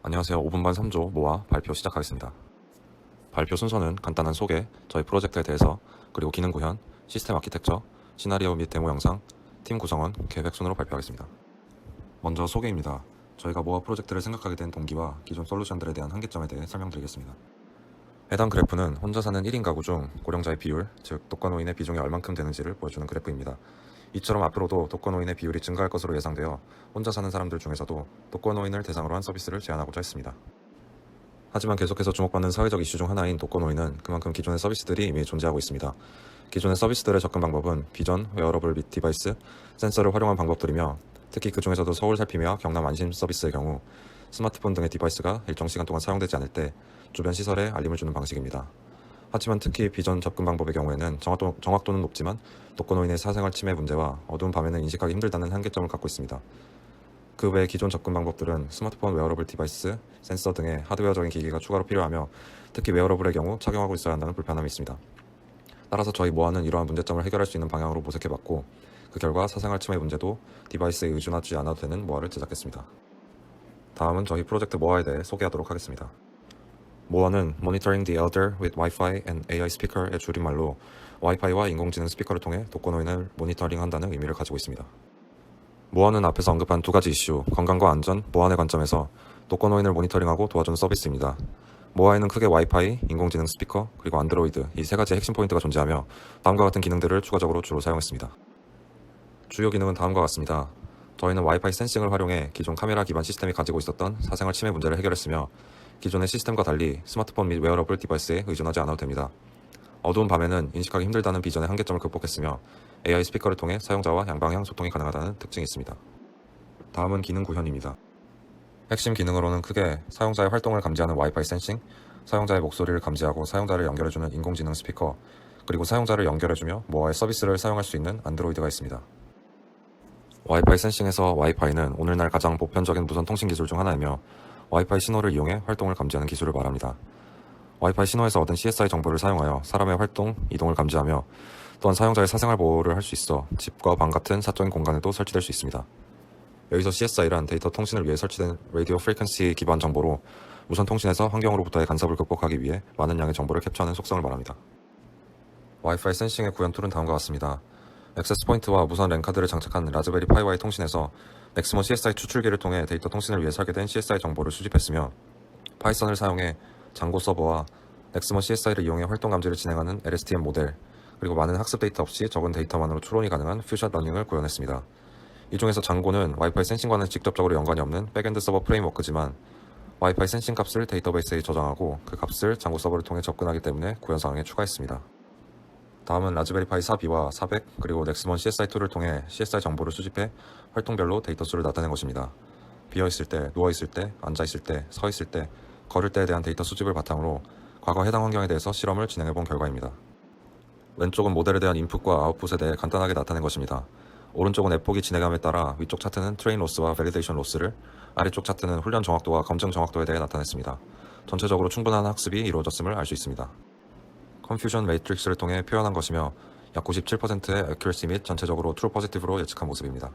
안녕하세요. 5분 반 3조 모아 발표 시작하겠습니다. 발표 순서는 간단한 소개, 저희 프로젝트에 대해서, 그리고 기능 구현, 시스템 아키텍처, 시나리오 및 데모 영상, 팀 구성원, 계획 순으로 발표하겠습니다. 먼저 소개입니다. 저희가 모아 프로젝트를 생각하게 된 동기와 기존 솔루션들에 대한 한계점에 대해 설명드리겠습니다. 해당 그래프는 혼자 사는 1인 가구 중 고령자의 비율, 즉 독거노인의 비중이 얼만큼 되는지를 보여주는 그래프입니다. 이처럼 앞으로도 독거노인의 비율이 증가할 것으로 예상되어 혼자 사는 사람들 중에서도 독거노인을 대상으로 한 서비스를 제안하고자 했습니다. 하지만 계속해서 주목받는 사회적 이슈 중 하나인 독거노인은 그만큼 기존의 서비스들이 이미 존재하고 있습니다. 기존의 서비스들의 접근 방법은 비전, 웨어러블 및 디바이스, 센서를 활용한 방법들이며 특히 그 중에서도 서울 살피며 경남 안심 서비스의 경우 스마트폰 등의 디바이스가 일정 시간 동안 사용되지 않을 때 주변 시설에 알림을 주는 방식입니다. 하지만 특히 비전 접근 방법의 경우에는 정확도는 높지만 독거노인의 사생활 침해 문제와 어두운 밤에는 인식하기 힘들다는 한계점을 갖고 있습니다. 그 외 기존 접근 방법들은 스마트폰 웨어러블 디바이스, 센서 등의 하드웨어적인 기기가 추가로 필요하며 특히 웨어러블의 경우 착용하고 있어야 한다는 불편함이 있습니다. 따라서 저희 모아는 이러한 문제점을 해결할 수 있는 방향으로 모색해봤고 그 결과 사생활 침해 문제도 디바이스에 의존하지 않아도 되는 모아를 제작했습니다. 다음은 저희 프로젝트 모아에 대해 소개하도록 하겠습니다. 모아는 Monitoring the Elder with Wi-Fi and AI Speaker의 줄임말로 와이파이와 인공지능 스피커를 통해 독거노인을 모니터링한다는 의미를 가지고 있습니다. 모아는 앞에서 언급한 두 가지 이슈, 건강과 안전, 보안의 관점에서 독거노인을 모니터링하고 도와주는 서비스입니다. 모아에는 크게 와이파이, 인공지능 스피커, 그리고 안드로이드 이 세 가지의 핵심 포인트가 존재하며 다음과 같은 기능들을 추가적으로 주로 사용했습니다. 주요 기능은 다음과 같습니다. 저희는 와이파이 센싱을 활용해 기존 카메라 기반 시스템이 가지고 있었던 사생활 침해 문제를 해결했으며 기존의 시스템과 달리 스마트폰 및 웨어러블 디바이스에 의존하지 않아도 됩니다. 어두운 밤에는 인식하기 힘들다는 비전의 한계점을 극복했으며 AI 스피커를 통해 사용자와 양방향 소통이 가능하다는 특징이 있습니다. 다음은 기능 구현입니다. 핵심 기능으로는 크게 사용자의 활동을 감지하는 와이파이 센싱, 사용자의 목소리를 감지하고 사용자를 연결해주는 인공지능 스피커, 그리고 사용자를 연결해주며 모아의 서비스를 사용할 수 있는 안드로이드가 있습니다. 와이파이 센싱에서 와이파이는 오늘날 가장 보편적인 무선 통신 기술 중 하나이며 와이파이 신호를 이용해 활동을 감지하는 기술을 말합니다. 와이파이 신호에서 얻은 CSI 정보를 사용하여 사람의 활동, 이동을 감지하며 또한 사용자의 사생활 보호를 할 수 있어 집과 방 같은 사적인 공간에도 설치될 수 있습니다. 여기서 CSI란 데이터 통신을 위해 설치된 라디오 프리퀀시 기반 정보로 무선 통신에서 환경으로부터의 간섭을 극복하기 위해 많은 양의 정보를 캡처하는 속성을 말합니다. 와이파이 센싱의 구현 툴은 다음과 같습니다. 액세스 포인트와 무선 랜카드를 장착한 라즈베리 파이와의 통신에서 맥시멈 CSI 추출기를 통해 데이터 통신을 위해 설계된 CSI 정보를 수집했으며 파이썬을 사용해 장고 서버와 맥시멈 CSI를 이용해 활동 감지를 진행하는 LSTM 모델, 그리고 많은 학습 데이터 없이 적은 데이터만으로 추론이 가능한 퓨샷 러닝을 구현했습니다. 이 중에서 장고는 와이파이 센싱과는 직접적으로 연관이 없는 백엔드 서버 프레임워크지만 와이파이 센싱 값을 데이터베이스에 저장하고 그 값을 장고 서버를 통해 접근하기 때문에 구현 사항에 추가했습니다. 다음은 라즈베리 파이 4B와 400 그리고 넥스먼 CSI2를 통해 CSI 정보를 수집해 활동별로 데이터 수를 나타낸 것입니다. 비어있을 때, 누워있을 때, 앉아있을 때, 서있을 때, 걸을 때에 대한 데이터 수집을 바탕으로 과거 해당 환경에 대해서 실험을 진행해본 결과입니다. 왼쪽은 모델에 대한 인풋과 아웃풋에 대해 간단하게 나타낸 것입니다. 오른쪽은 앱폭이 진행함에 따라 위쪽 차트는 트레인 로스와 밸리데이션 로스를, 아래쪽 차트는 훈련 정확도와 검증 정확도에 대해 나타냈습니다. 전체적으로 충분한 학습이 이루어졌음을 알 수 있습니다. 컨퓨전 매트릭스를 통해 표현한 것이며 약 97%의 accuracy 및 전체적으로 true positive로 예측한 모습입니다.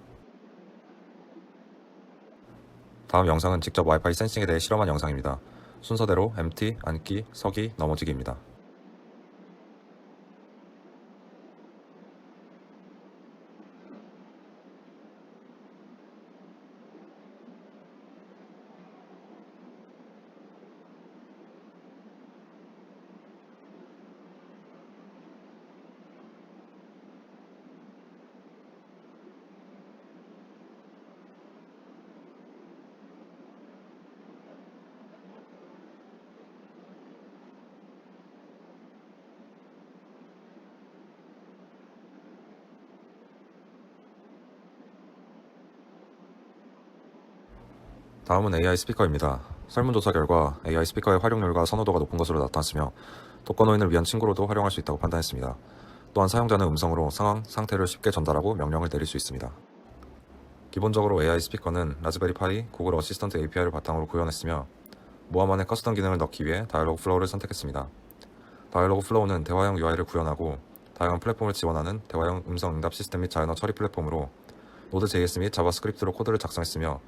다음 영상은 직접 와이파이 센싱에 대해 실험한 영상입니다. 순서대로 MT, 앉기, 서기, 넘어지기입니다. 다음은 AI 스피커입니다. 설문조사 결과 AI 스피커의 활용률과 선호도가 높은 것으로 나타났으며 독거노인을 위한 친구로도 활용할 수 있다고 판단했습니다. 또한 사용자는 음성으로 상황, 상태를 쉽게 전달하고 명령을 내릴 수 있습니다. 기본적으로 AI 스피커는 라즈베리 파이, 구글 어시스턴트 API를 바탕으로 구현했으며 모아만의 커스텀 기능을 넣기 위해 다이얼로그 플로우를 선택했습니다. 다이얼로그 플로우는 대화형 UI를 구현하고 다양한 플랫폼을 지원하는 대화형 음성 응답 시스템 및 자연어 처리 플랫폼으로 Node.js 및 자바스크립트로 코드를 작성했으며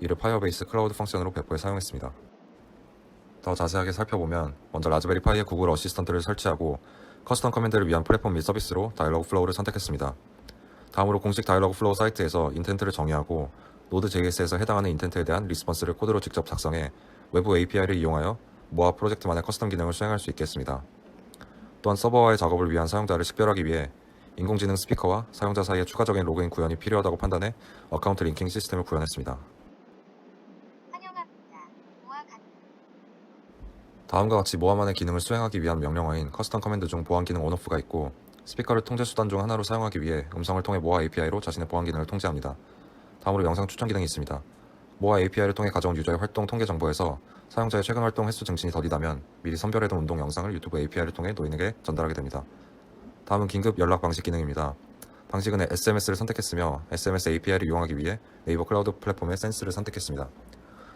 이를 파이어베이스 클라우드 펑션으로 배포해 사용했습니다. 더 자세하게 살펴보면 먼저 라즈베리 파이에 구글 어시스턴트를 설치하고 커스텀 커맨드를 위한 플랫폼 및 서비스로 다이얼로그 플로우를 선택했습니다. 다음으로 공식 다이얼로그 플로우 사이트에서 인텐트를 정의하고 Node.js에서 해당하는 인텐트에 대한 리스폰스를 코드로 직접 작성해 외부 API를 이용하여 모아 프로젝트만의 커스텀 기능을 수행할 수 있게 했습니다. 또한 서버와의 작업을 위한 사용자를 식별하기 위해 인공지능 스피커와 사용자 사이에 추가적인 로그인 구현이 필요하다고 판단해 어카운트 링킹 시스템을 구현했습니다. 환영합니다. 모아 가... 다음과 같이 모아만의 기능을 수행하기 위한 명령어인 커스텀 커맨드 중 보안 기능 온오프가 있고 스피커를 통제 수단 중 하나로 사용하기 위해 음성을 통해 모아 API로 자신의 보안 기능을 통제합니다. 다음으로 영상 추천 기능이 있습니다. 모아 API를 통해 가져온 유저의 활동 통계 정보에서 사용자의 최근 활동 횟수 증진이 더디다면 미리 선별해둔 운동 영상을 유튜브 API를 통해 노인에게 전달하게 됩니다. 다음은 긴급 연락 방식 기능입니다. 방식은 SMS를 선택했으며 SMS API를 이용하기 위해 네이버 클라우드 플랫폼의 센스를 선택했습니다.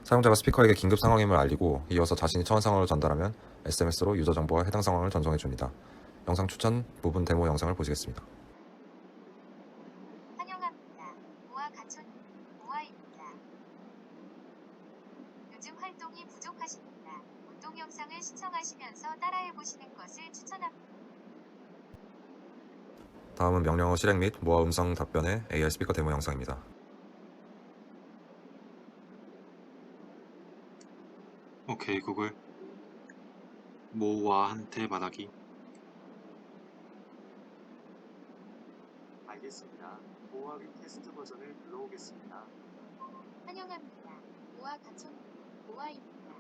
사용자가 스피커에게 긴급 상황임을 알리고 이어서 자신이 처한 상황을 전달하면 SMS로 유저 정보와 해당 상황을 전송해줍니다. 영상 추천 부분 데모 영상을 보시겠습니다. 환영합니다. 모아 가촌 모아입니다. 요즘 활동이 부족하십니다. 운동 영상을 시청하시면서 따라해보시는 것을 추천합니다. 다음은 명령어 실행 및 모아 음성 답변의 AI 스피커 데모 영상입니다. 오케이 구글 모아한테 말하기. 알겠습니다. 모아위 테스트 버전을 불러오겠습니다. 환영합니다. 모아 가촌 모아입니다.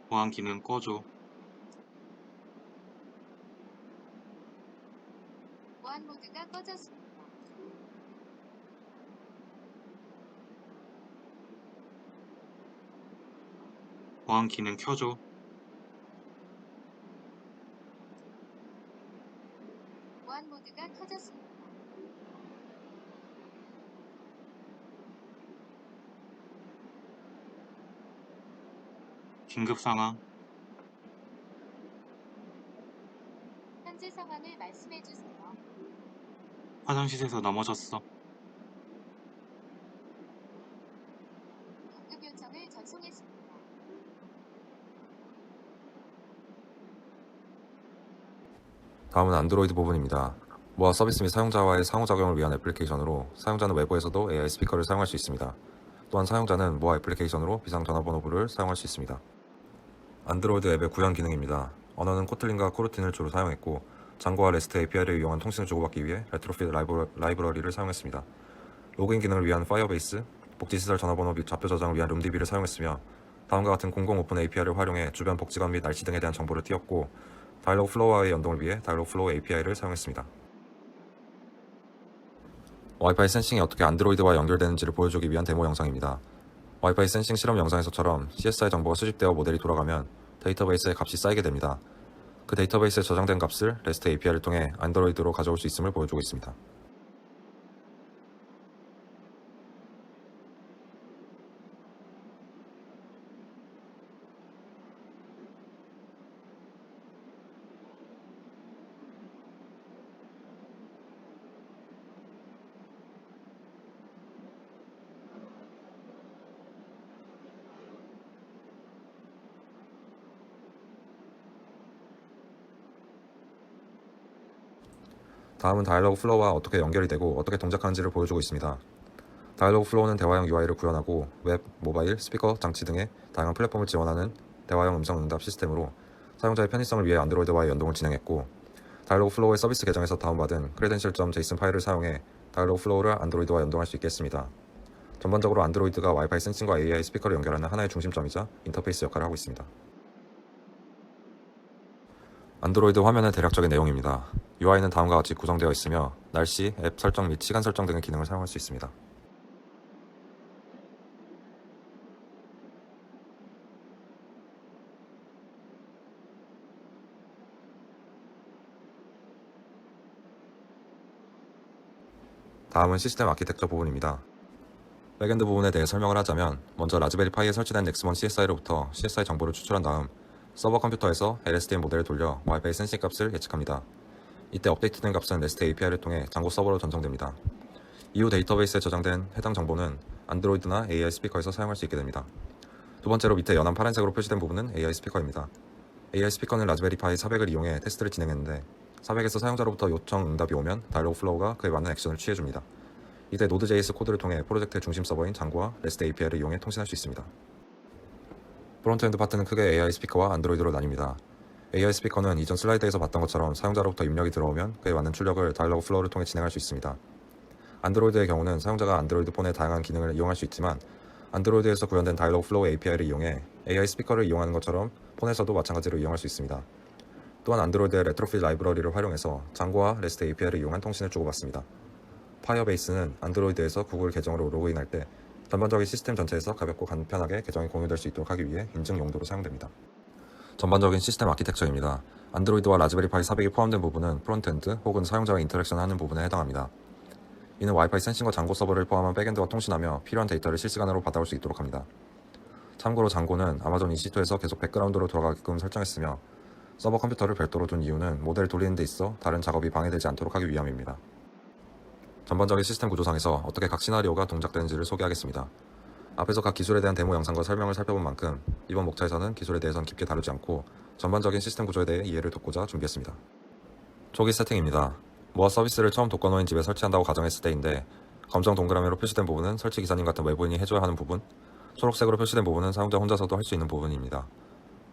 보안 기능 꺼줘. 보안 모드가 꺼졌습니다. 보안 기능 켜줘. 보안 모드가 켜졌습니다. 긴급 상황. 현재 상황을 말씀해 주세요. 화장실에서 넘어졌어. 긴급 요청을 전송했습니다. 다음은 안드로이드 부분입니다. 모아 서비스 및 사용자와의 상호작용을 위한 애플리케이션으로 사용자는 외부에서도 AI 스피커를 사용할 수 있습니다. 또한 사용자는 모아 애플리케이션으로 비상 전화번호부를 사용할 수 있습니다. 안드로이드 앱의 구현 기능입니다. 언어는 코틀린과 코르틴을 주로 사용했고 장고와 레스트 API를 이용한 통신을 주고받기 위해 레트로핏 라이브러리를 사용했습니다. 로그인 기능을 위한 파이어베이스, 복지시설 전화번호 및 좌표 저장을 위한 룸DB를 사용했으며 다음과 같은 공공 오픈 API를 활용해 주변 복지관 및 날씨 등에 대한 정보를 띄웠고 다이얼로그 플로우와의 연동을 위해 다이얼로그 플로우 API를 사용했습니다. 와이파이 센싱이 어떻게 안드로이드와 연결되는지를 보여주기 위한 데모 영상입니다. 와이파이 센싱 실험 영상에서처럼 CSI 정보가 수집되어 모델이 돌아가면 데이터베이스에 값이 쌓이게 됩니다. 그 데이터베이스에 저장된 값을 REST API를 통해 안드로이드로 가져올 수 있음을 보여주고 있습니다. 다음은 다이얼로그 플로우와 어떻게 연결이 되고 어떻게 동작하는지를 보여주고 있습니다. 다이얼로그 플로우는 대화형 UI를 구현하고 웹, 모바일, 스피커, 장치 등의 다양한 플랫폼을 지원하는 대화형 음성 응답 시스템으로 사용자의 편의성을 위해 안드로이드와의 연동을 진행했고 다이얼로그 플로우의 서비스 계정에서 다운받은 credential.json 파일을 사용해 다이얼로그 플로우를 안드로이드와 연동할 수 있게 했습니다. 전반적으로 안드로이드가 와이파이 센싱과 AI 스피커를 연결하는 하나의 중심점이자 인터페이스 역할을 하고 있습니다. 안드로이드 화면의 대략적인 내용입니다. UI는 다음과 같이 구성되어 있으며 날씨, 앱 설정 및 시간 설정 등의 기능을 사용할 수 있습니다. 다음은 시스템 아키텍처 부분입니다. 백엔드 부분에 대해 설명을 하자면 먼저 라즈베리 파이에 설치된 넥스먼 CSI로부터 CSI 정보를 추출한 다음 서버 컴퓨터에서 LSTM 모델을 돌려 와이파이 센싱 값을 예측합니다. 이때 업데이트된 값은 REST API를 통해 장고 서버로 전송됩니다. 이후 데이터베이스에 저장된 해당 정보는 안드로이드나 AI 스피커에서 사용할 수 있게 됩니다. 두 번째로 밑에 연한 파란색으로 표시된 부분은 AI 스피커입니다. AI 스피커는 라즈베리 파이 400을 이용해 테스트를 진행했는데 400에서 사용자로부터 요청 응답이 오면 다이얼로그 플로우가 그에 맞는 액션을 취해줍니다. 이때 노드.js 코드를 통해 프로젝트의 중심 서버인 장고와 REST API를 이용해 통신할 수 있습니다. 프론트엔드 파트는 크게 AI 스피커와 안드로이드로 나뉩니다. AI 스피커는 이전 슬라이드에서 봤던 것처럼 사용자로부터 입력이 들어오면 그에 맞는 출력을 다이얼로그 플로우를 통해 진행할 수 있습니다. 안드로이드의 경우는 사용자가 안드로이드 폰의 다양한 기능을 이용할 수 있지만 안드로이드에서 구현된 다이얼로그 플로우 API를 이용해 AI 스피커를 이용하는 것처럼 폰에서도 마찬가지로 이용할 수 있습니다. 또한 안드로이드의 레트로핏 라이브러리를 활용해서 장고와 REST API를 이용한 통신을 주고받습니다. 파이어베이스는 안드로이드에서 구글 계정으로 로그인할 때 전반적인 시스템 전체에서 가볍고 간편하게 계정이 공유될 수 있도록 하기 위해 인증 용도로 사용됩니다. 전반적인 시스템 아키텍처입니다. 안드로이드와 라즈베리 파이 400이 포함된 부분은 프론트엔드 혹은 사용자와 인터랙션하는 부분에 해당합니다. 이는 와이파이 센싱과 장고 서버를 포함한 백엔드와 통신하며 필요한 데이터를 실시간으로 받아올 수 있도록 합니다. 참고로 장고는 아마존 EC2에서 계속 백그라운드로 돌아가게끔 설정했으며 서버 컴퓨터를 별도로 둔 이유는 모델을 돌리는 데 있어 다른 작업이 방해되지 않도록 하기 위함입니다. 전반적인 시스템 구조상에서 어떻게 각 시나리오가 동작되는지를 소개하겠습니다. 앞에서 각 기술에 대한 데모 영상과 설명을 살펴본 만큼 이번 목차에서는 기술에 대해선 깊게 다루지 않고 전반적인 시스템 구조에 대해 이해를 돕고자 준비했습니다. 초기 세팅입니다. 모아 서비스를 처음 독거노인 집에 설치한다고 가정했을 때인데 검정 동그라미로 표시된 부분은 설치 기사님 같은 외부인이 해줘야 하는 부분, 초록색으로 표시된 부분은 사용자 혼자서도 할 수 있는 부분입니다.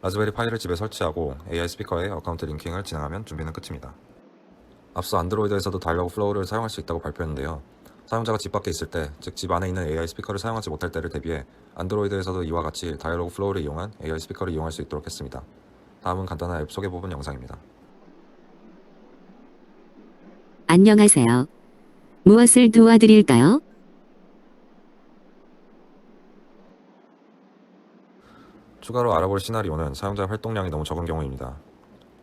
라즈베리 파이를 집에 설치하고 AI 스피커에 어카운트 링킹을 진행하면 준비는 끝입니다. 앞서 안드로이드에서도 다이얼로그 플로우를 사용할 수 있다고 발표했는데요. 사용자가 집 밖에 있을 때, 즉 집 안에 있는 AI 스피커를 사용하지 못할 때를 대비해 안드로이드에서도 이와 같이 다이얼로그 플로우를 이용한 AI 스피커를 이용할 수 있도록 했습니다. 다음은 간단한 앱 소개 부분 영상입니다. 안녕하세요. 무엇을 도와드릴까요? 추가로 알아볼 시나리오는 사용자 활동량이 너무 적은 경우입니다.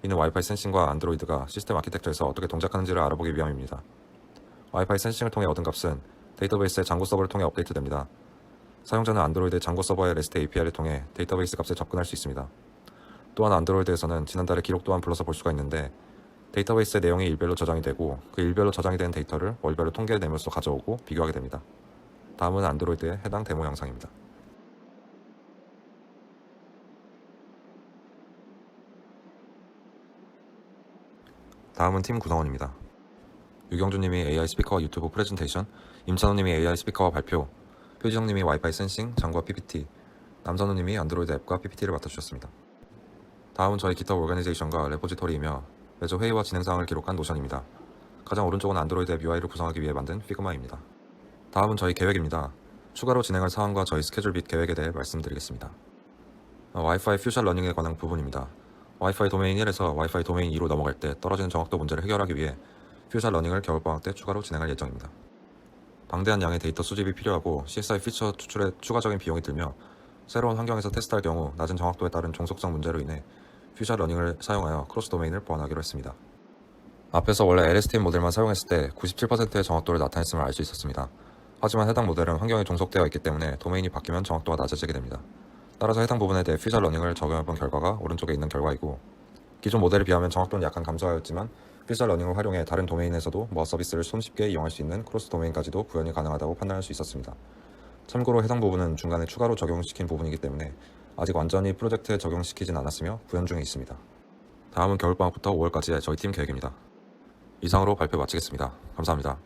이는 와이파이 센싱과 안드로이드가 시스템 아키텍처에서 어떻게 동작하는지를 알아보기 위함입니다. 와이파이 센싱을 통해 얻은 값은 데이터베이스의 장고 서버를 통해 업데이트됩니다. 사용자는 안드로이드의 장고 서버의 REST API를 통해 데이터베이스 값에 접근할 수 있습니다. 또한 안드로이드에서는 지난달의 기록 또한 불러서 볼 수가 있는데 데이터베이스의 내용이 일별로 저장이 되고 그 일별로 저장이 된 데이터를 월별로 통계를 내면서 가져오고 비교하게 됩니다. 다음은 안드로이드의 해당 데모 영상입니다. 다음은 팀 구성원입니다. 유경주님이 AI 스피커와 유튜브 프레젠테이션, 임찬호님이 AI 스피커와 발표, 표지정님이 와이파이 센싱, 장과 PPT, 남선우님이 안드로이드 앱과 PPT를 맡아주셨습니다. 다음은 저희 기타 오르가니제이션과 레포지토리이며 매주 회의와 진행사항을 기록한 노션입니다. 가장 오른쪽은 안드로이드 앱 UI를 구성하기 위해 만든 피그마입니다. 다음은 저희 계획입니다. 추가로 진행할 사항과 저희 스케줄 및 계획에 대해 말씀드리겠습니다. 와이파이 퓨전 러닝에 관한 부분입니다. 와이파이 도메인 1에서 와이파이 도메인 2로 넘어갈 때 떨어지는 정확도 문제를 해결하기 위해 퓨전 러닝을 겨울방학 때 추가로 진행할 예정입니다. 방대한 양의 데이터 수집이 필요하고 CSI 피처 추출에 추가적인 비용이 들며 새로운 환경에서 테스트할 경우 낮은 정확도에 따른 종속성 문제로 인해 퓨전 러닝을 사용하여 크로스 도메인을 보완하기로 했습니다. 앞에서 원래 LSTM 모델만 사용했을 때 97%의 정확도를 나타냈음을 알 수 있었습니다. 하지만 해당 모델은 환경에 종속되어 있기 때문에 도메인이 바뀌면 정확도가 낮아지게 됩니다. 따라서 해당 부분에 대해 퓨전 러닝을 적용해본 결과가 오른쪽에 있는 결과이고 기존 모델에 비하면 정확도는 약간 감소하였지만 퓨전 러닝을 활용해 다른 도메인에서도 모아 서비스를 손쉽게 이용할 수 있는 크로스 도메인까지도 구현이 가능하다고 판단할 수 있었습니다. 참고로 해당 부분은 중간에 추가로 적용시킨 부분이기 때문에 아직 완전히 프로젝트에 적용시키진 않았으며 구현 중에 있습니다. 다음은 겨울방학부터 5월까지의 저희 팀 계획입니다. 이상으로 발표 마치겠습니다. 감사합니다.